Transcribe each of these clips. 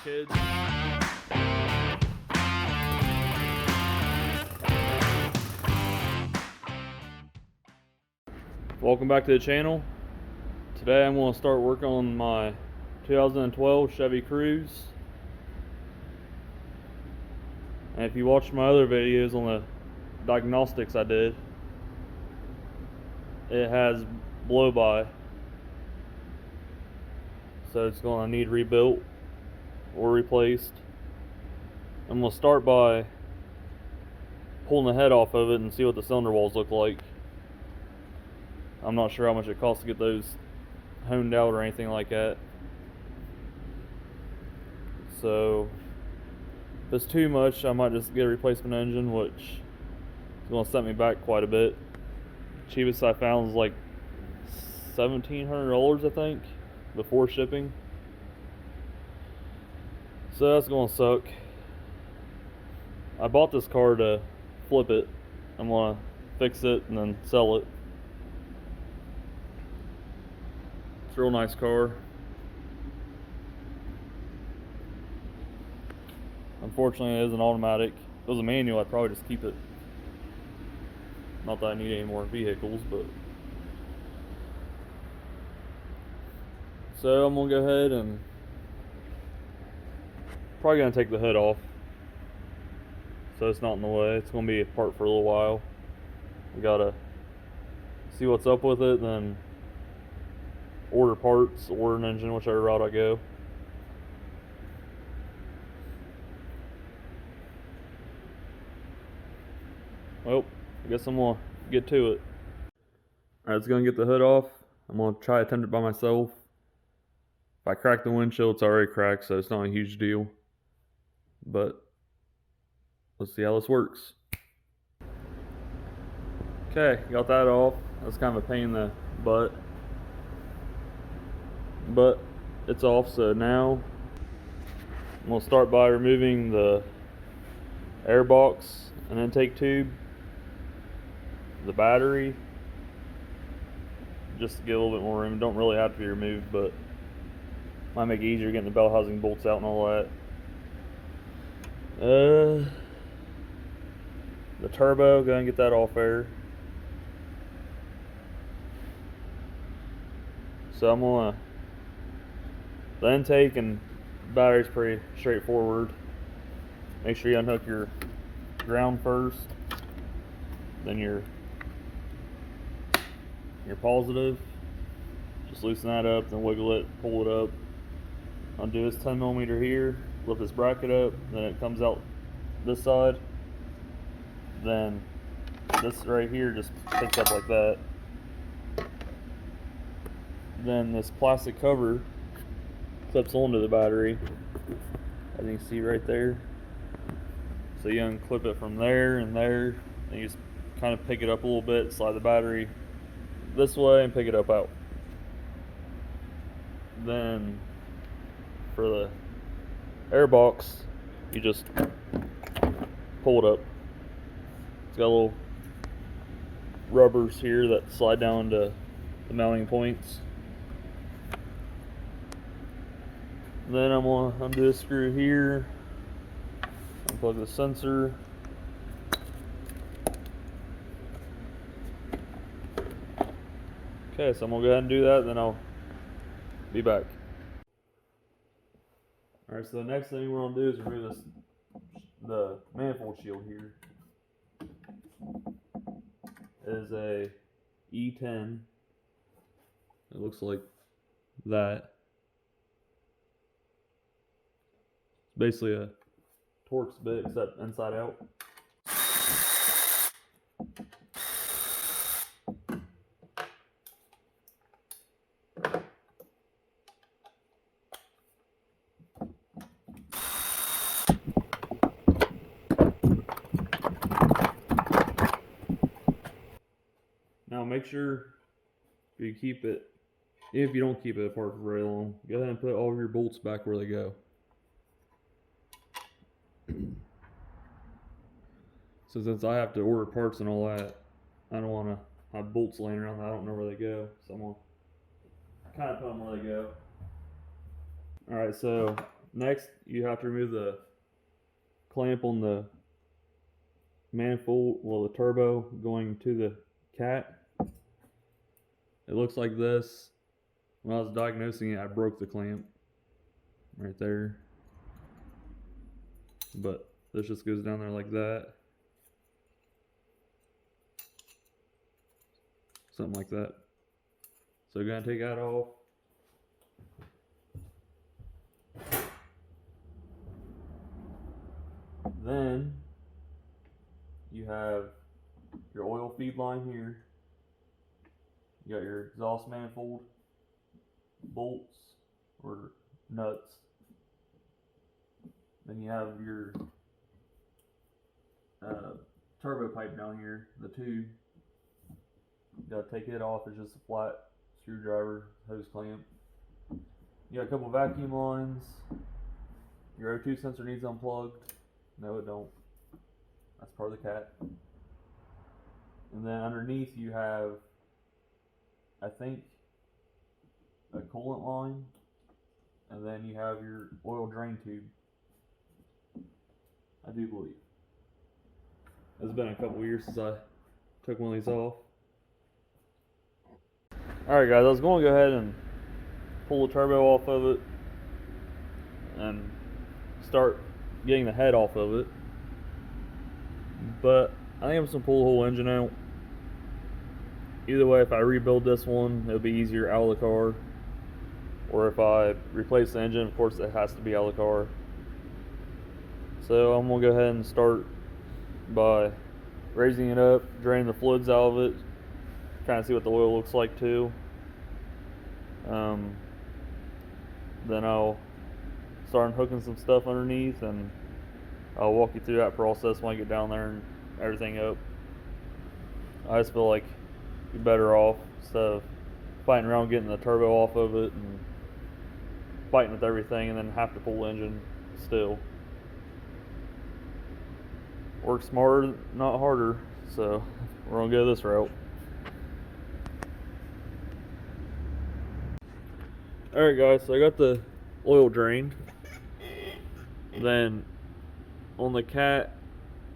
kids. Welcome back to the channel. Today I'm going to start working on my 2012 Chevy Cruze. And if you watched my other videos on the diagnostics I did, it has blow-by. So it's going to need rebuilt or replaced. I'm going to start by pulling the head off of it and see what the cylinder walls look like. I'm not sure how much it costs to get those honed out or anything like that. So if it's too much, I might just get a replacement engine, which is going to set me back quite a bit. Cheapest I found was like $1,700, I think, before shipping. So that's going to suck. I bought this car to flip it. I'm going to fix it and then sell it. It's a real nice car. Unfortunately, it is an automatic. If it was a manual, I'd probably just keep it. Not that I need any more vehicles, but. So I'm gonna go ahead and probably gonna take the hood off, so it's not in the way. It's gonna be apart for a little while. We gotta see what's up with it, then order parts, order an engine, whichever route I go. Well, I guess I'm gonna get to it. Alright, it's gonna get the hood off. I'm gonna try to attempt it by myself. If I crack the windshield, it's already cracked, so it's not a huge deal. But let's see how this works. Okay, got that off. That's kind of a pain in the butt, but it's off. So now I'm gonna start by removing the air box and intake tube, the battery, just to get a little bit more room. It don't really have to be removed, but might make it easier getting the bell housing bolts out and all that. The turbo, go and get that off there. So I'm gonna, the intake and battery's pretty straightforward. Make sure you unhook your ground first, then your positive. Just loosen that up, then wiggle it, pull it up. Undo this 10mm here, lift this bracket up, then it comes out this side. Then this right here just picks up like that. Then this plastic cover clips onto the battery, as you can see right there. So you unclip it from there and there, and you just kind of pick it up a little bit, slide the battery this way and pick it up out. Then for the air box, you just pull it up. It's got little rubbers here that slide down to the mounting points. Then I'm going to undo this screw here, unplug the sensor. Okay, so I'm going to go ahead and do that, then I'll be back. Alright, so the next thing we're going to do is remove the manifold shield here. It is a E10. It looks like that. It's basically a Torx bit, except inside out. Now make sure if you don't keep it apart for very long, go ahead and put all of your bolts back where they go. So since I have to order parts and all that, I don't want to have bolts laying around that I don't know where they go. So I'm going to kind of put them where they go. Alright, so Next, you have to remove the clamp on the manifold, well, the turbo going to the cat. It looks like this. When I was diagnosing it, I broke the clamp right there. But this just goes down there like that. Something like that. So we're gonna take that off. Then you have your oil feed line here. You got your exhaust manifold, bolts or nuts. Then you have your turbo pipe down here, the tube. You gotta take it off. It's just a flat screwdriver, hose clamp. You got a couple vacuum lines. Your O2 sensor needs unplugged. No, it don't. That's part of the cat. And then underneath you have, I think, a coolant line. And then you have your oil drain tube. I do believe. It's been a couple years since I took one of these off. Alright guys, I was going to go ahead and pull the turbo off of it and start getting the head off of it. But I think I'm just going to pull the whole engine out. Either way, if I rebuild this one, it'll be easier out of the car. Or if I replace the engine, of course it has to be out of the car. So I'm going to go ahead and start by raising it up, draining the fluids out of it, kind of see what the oil looks like too. Then I'll start hooking some stuff underneath, and I'll walk you through that process when I get down there and everything up. I just feel like you're better off instead of fighting around getting the turbo off of it and fighting with everything and then have to pull the engine still. Work smarter, not harder, so we're gonna go this route. Alright guys, so I got the oil drained. Then on the cat,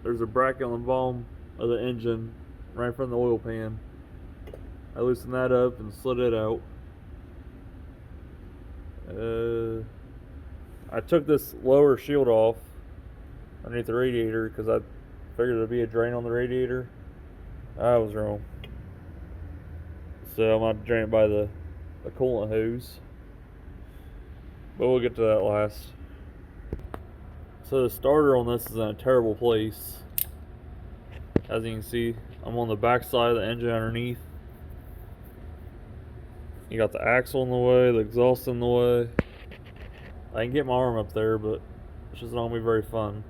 there's a bracket on the bottom of the engine right in front of the oil pan. I loosened that up and slid it out. I took this lower shield off underneath the radiator because I figured there'd be a drain on the radiator. I was wrong. So I'm going to drain it by the coolant hose. But we'll get to that last. So the starter on this is in a terrible place. As you can see, I'm on the back side of the engine underneath. You got the axle in the way, the exhaust in the way. I can get my arm up there, but it's just not going to be very fun.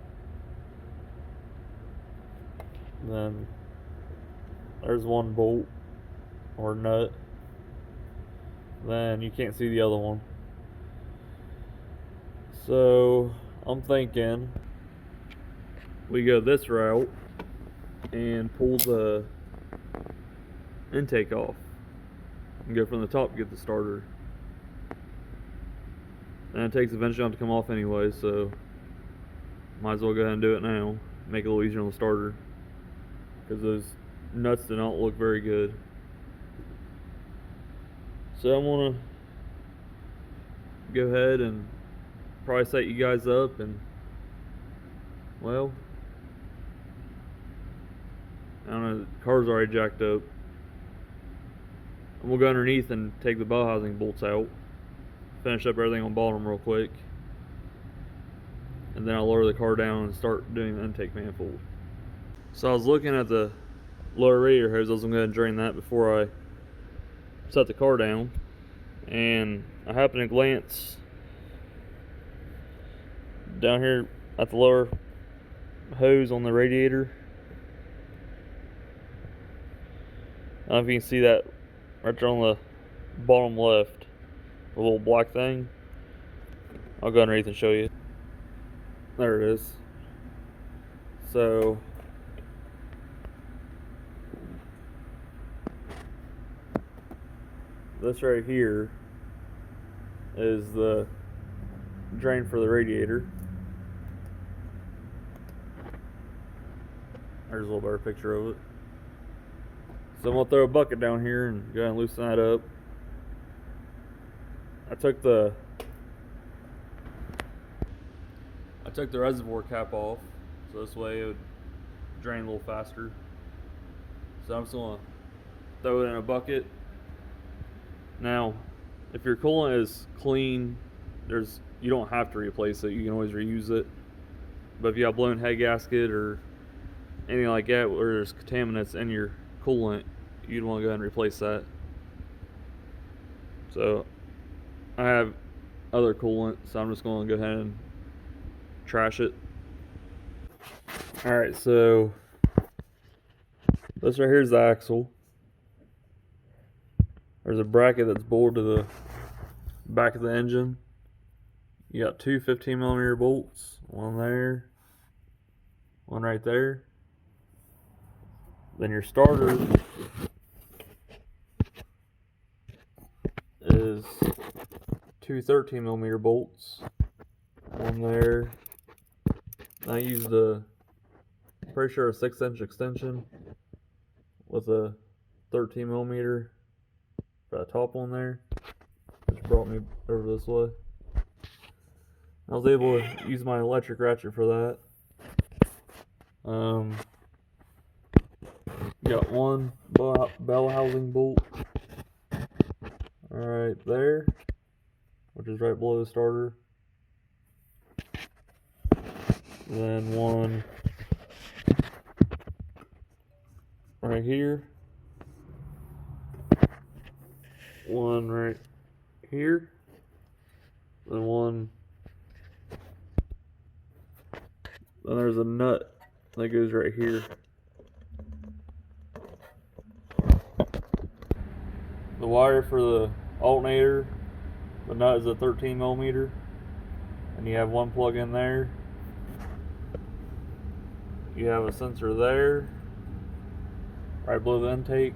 Then there's one bolt or nut. Then you can't see the other one. So I'm thinking we go this route and pull the intake off and go from the top to get the starter. And it takes eventually on to come off anyway, so might as well go ahead and do it now. Make it a little easier on the starter, because those nuts do not look very good. So I'm gonna go ahead and probably set you guys up, and well, I don't know, the car's already jacked up. And we'll go underneath and take the bell housing bolts out, finish up everything on bottom real quick, and then I'll lower the car down and start doing the intake manifold. So I was looking at the lower radiator hose. I was going to drain that before I set the car down, and I happened to glance down here at the lower hose on the radiator. I don't know if you can see that right there on the bottom left, a little black thing. I'll go underneath and show you. There it is. So this right here is the drain for the radiator. There's a little better picture of it. So I'm gonna throw a bucket down here and go ahead and loosen that up. I took the reservoir cap off, so this way it would drain a little faster. So I'm just gonna throw it in a bucket. Now, if your coolant is clean, you don't have to replace it. You can always reuse it. But if you have blown head gasket or anything like that where there's contaminants in your coolant, you'd want to go ahead and replace that. So I have other coolant, so I'm just going to go ahead and trash it. Alright, so this right here is the axle. There's a bracket that's bolted to the back of the engine. You got two 15mm bolts, one there, one right there. Then your starter is two 13mm bolts, one there. I used a pretty sure a 6-inch extension with a 13mm for the top one there, which brought me over this way. I was able to use my electric ratchet for that. Got one bell housing bolt right there, which is right below the starter. Then one right here. One right here. Then one. Then there's a nut that goes right here. The wire for the alternator, the nut is a 13mm, and you have one plug in there. You have a sensor there, right below the intake.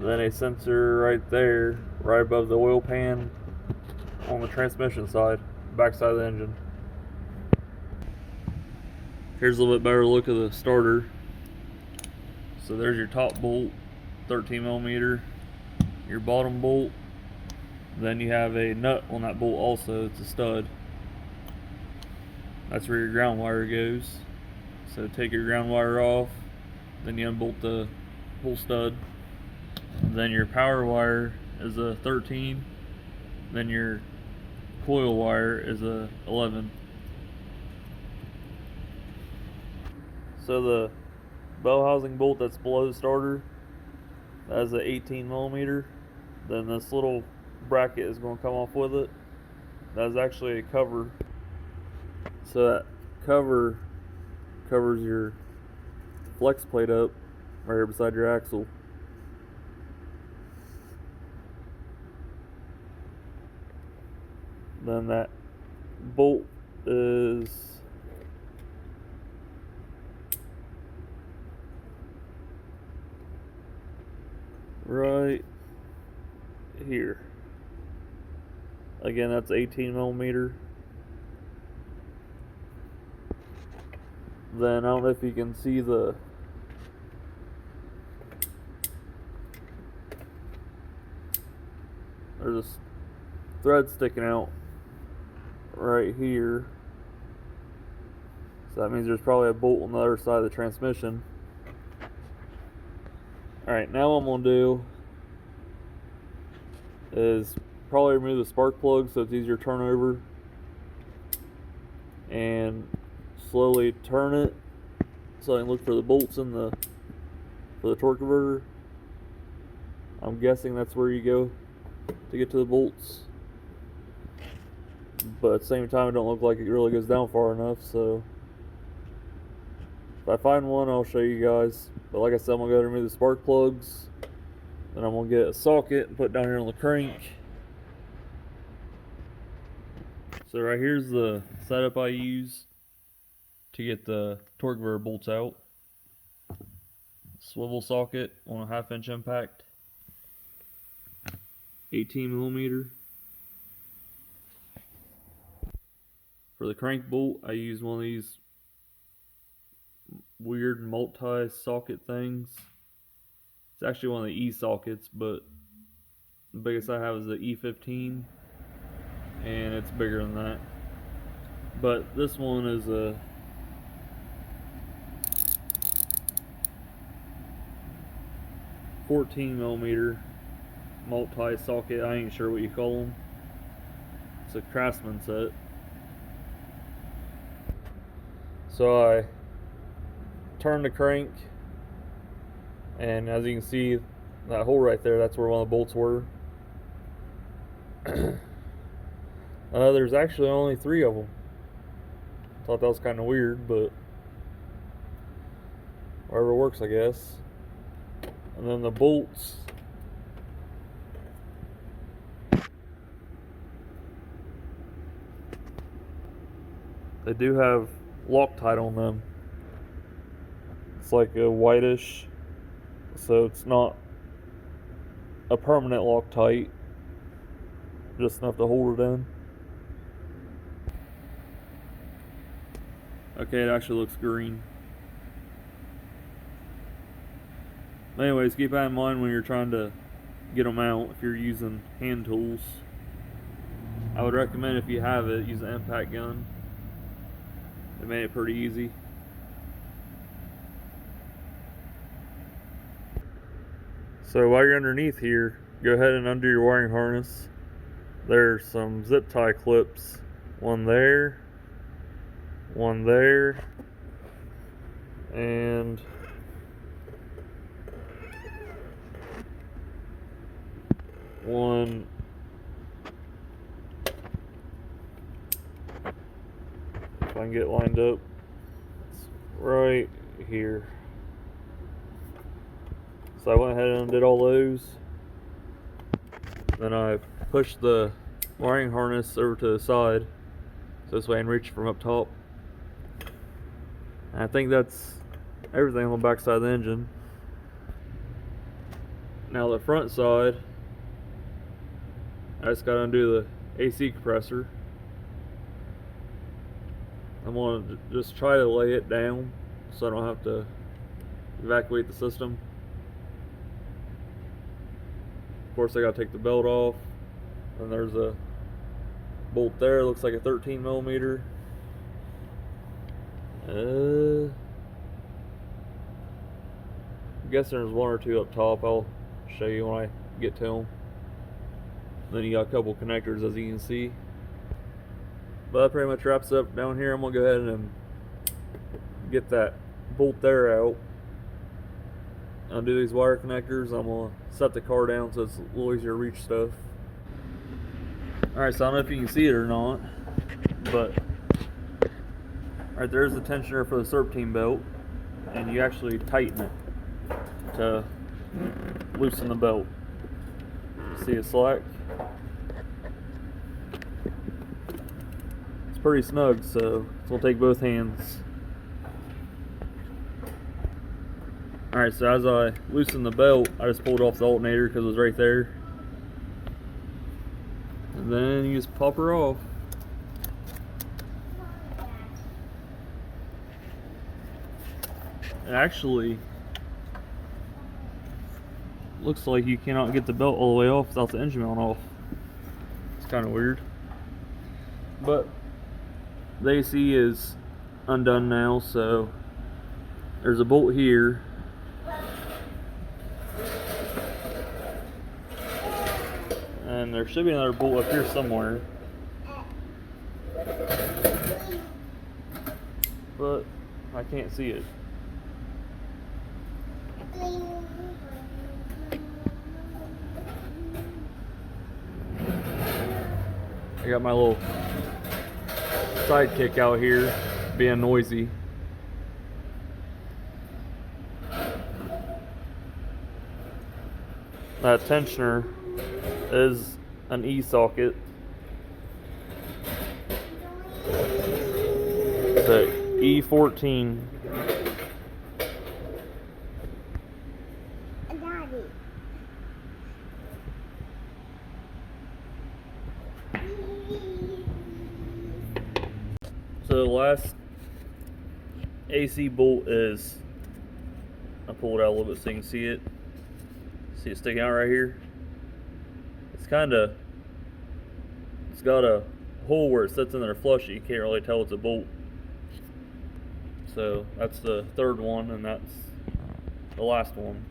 Then a sensor right there, right above the oil pan on the transmission side, back side of the engine. Here's a little bit better look of the starter. So there's your top bolt, 13mm, your bottom bolt. Then you have a nut on that bolt also, it's a stud. That's where your ground wire goes. So take your ground wire off, then you unbolt the whole stud. Then your power wire is a 13, then your coil wire is a 11. So the bell housing bolt that's below the starter, that is a 18mm. Then this little bracket is going to come off with it. That is actually a cover. So that cover covers your flex plate up right here beside your axle. Then that bolt is right here. Again, that's 18mm. Then I don't know if you can see there's a thread sticking out right here. So that means there's probably a bolt on the other side of the transmission. Alright, now what I'm going to do is probably remove the spark plug so it's easier to turn over, and slowly turn it so I can look for the bolts for the torque converter. I'm guessing that's where you go to get to the bolts, but at the same time it don't look like it really goes down far enough, so if I find one I'll show you guys. But like I said, I'm going to go remove the spark plugs, then I'm going to get a socket and put it down here on the crank. So right here's the setup I use to get the torque converter bolts out. Swivel socket on a 1/2-inch impact, 18mm. For the crank bolt, I use one of these weird multi-socket things. It's actually one of the E sockets, but the biggest I have is the E15, and it's bigger than that. But this one is a 14mm multi-socket. I ain't sure what you call them. It's a Craftsman set. So I turn the crank, and as you can see, that hole right there, that's where one of the bolts were. There's actually only 3 of them. Thought that was kind of weird, but whatever works, I guess. And then the bolts, they do have Loctite on them. It's like a whitish, so it's not a permanent Loctite, just enough to hold it in. Okay, it actually looks green. Anyways, keep that in mind when you're trying to get them out. If you're using hand tools, I would recommend, if you have it, use an impact gun. It made it pretty easy. So while you're underneath here, go ahead and undo your wiring harness. There's some zip tie clips, one there, and one if I can get it lined up, it's right here. So I went ahead and did all those. Then I pushed the wiring harness over to the side, so this way I can reach from up top. And I think that's everything on the back side of the engine. Now the front side, I just got to undo the AC compressor. I'm going to just try to lay it down so I don't have to evacuate the system. Of course, I got to take the belt off. And there's a bolt there, looks like a 13mm. I'm guessing there's 1 or 2 up top. I'll show you when I get to them. Then you got a couple connectors, as you can see. But that pretty much wraps up down here. I'm gonna go ahead and get that bolt there out. Undo these wire connectors. I'm gonna set the car down so it's a little easier to reach stuff. Alright, so I don't know if you can see it or not, but right there's the tensioner for the serpentine belt, and you actually tighten it to loosen the belt. See it slack? It's pretty snug, so we'll take both hands. Alright, so as I loosen the belt, I just pulled off the alternator because it was right there. And then you just pop her off. It actually looks like you cannot get the belt all the way off without the engine mount off. It's kind of weird. But the AC is undone now, so there's a bolt here. And there should be another bolt up here somewhere. But I can't see it. I got my little sidekick out here being noisy. That tensioner is an E socket. It's a E14. So the last AC bolt is, I'll pull it out a little bit so you can see it. See it sticking out right here? It's got a hole where it sits in there flush. You can't really tell it's a bolt. So that's the third one, and that's the last one.